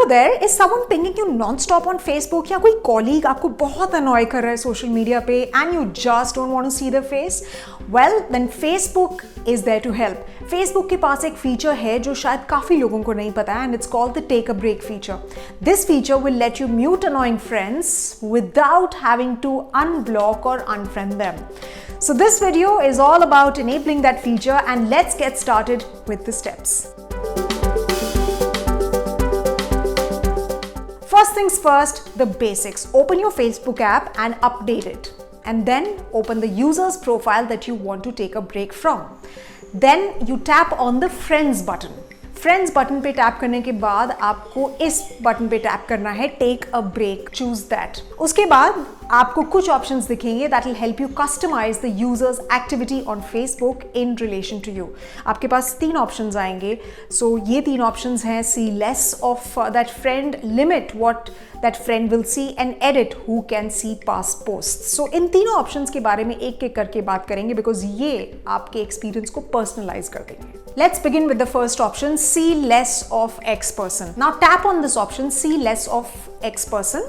there, is someone pinging you non-stop on Facebook या कोई colleague आपको बहुत annoy कर रहा है social media पे and you just don't want to see their face? Well, then Facebook is there to help. Facebook के पास एक feature है जो शायद काफ़ी लोगों को नहीं पता है and it's called the take a break feature. This feature will let you mute annoying friends without having to unblock or unfriend them. So this video is all about enabling that feature and let's get started with the steps. First things first, the basics. Open your Facebook app and update it. And then open the user's profile that you want to take a break from. Then you tap on the Friends button. Friends button पे tap करने के बाद आपको इस button पे tap करना है take a break, choose that. उसके बाद आपको कुछ ऑप्शंस दिखेंगे that will help you customize the users activity on Facebook in relation to you. आपके पास 3 ऑप्शंस आएंगे। सो ये 3 ऑप्शंस हैं, see less of that friend, limit what that friend will see and edit who can see past post. So इन तीनों options के बारे में एक एक करके बात करेंगे बिकॉज ये आपके एक्सपीरियंस को पर्सनलाइज कर देंगे। Let's begin with the first option, see less of X person. Now tap on this option, see less of X person,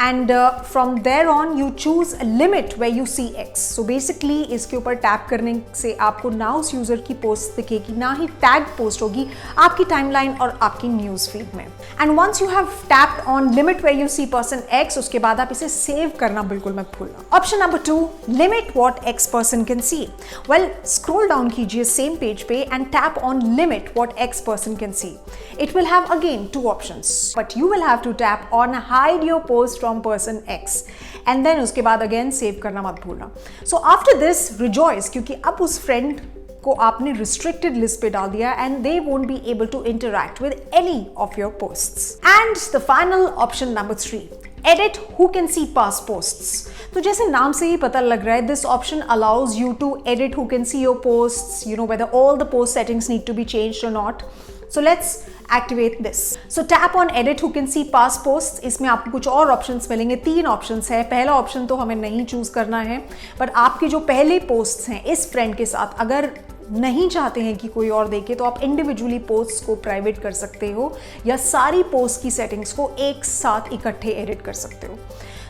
and from there on you choose a limit where you see X. So basically इसके ऊपर tap करने से आपको ना उस user की post दिखेगी, ना ही टैग पोस्ट होगी आपकी टाइमलाइन और आपकी न्यूज फीड में। And once you have tapped on limit where you see person X, उसके बाद आप इसे सेव करना बिल्कुल मत भूलना। Option number 2, limit what X person can see. Well, scroll down कीजिए same page पे and tap on limit what X person can see. It will have again 2 options, but you will have to tap on hide your post from person X and then उसके बाद again save करना मत भूलना। So after this rejoice क्योंकि अब उस friend को आपने restricted list पे डाल दिया and they won't be able to interact with any of your posts. And the final option number 3, edit who can see past posts. तो जैसे नाम से ही पता लग रहा है, this option allows you to edit who can see your posts, you know, whether all the post settings need to be changed or not. So let's activate this. So tap on edit who can see past posts. इसमें आपको कुछ और options मिलेंगे। 3 options है। पहला option तो हमें नहीं चूज करना है, पर आपके जो पहले पोस्ट्स हैं इस फ्रेंड के साथ अगर नहीं चाहते हैं कि कोई और देखे तो आप इंडिविजुअली पोस्ट्स को प्राइवेट कर सकते हो या सारी पोस्ट की सेटिंग्स को एक साथ इकट्ठे एडिट कर सकते हो।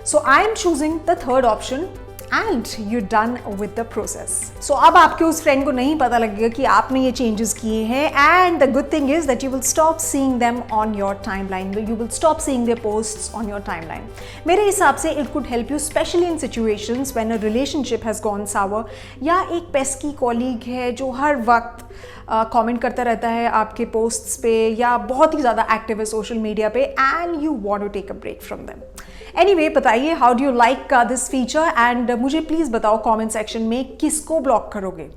So I am choosing the third option and you're done with the process. So अब आपके उस फ्रेंड को नहीं पता लगेगा कि आपने ये चेंजेस किए हैं and the good thing is that you will stop seeing them on your timeline. You will stop seeing their posts on your timeline. मेरे हिसाब से it could help you especially in situations when a relationship has gone sour या एक pesky colleague है जो हर वक्त comment करता रहता है आपके पोस्ट्स पे या बहुत ही ज़्यादा एक्टिव है सोशल मीडिया पे and you want to take a break from them. Anyway, बताइए how do you like this feature and मुझे प्लीज़ बताओ कमेंट सेक्शन में किसको ब्लॉक करोगे।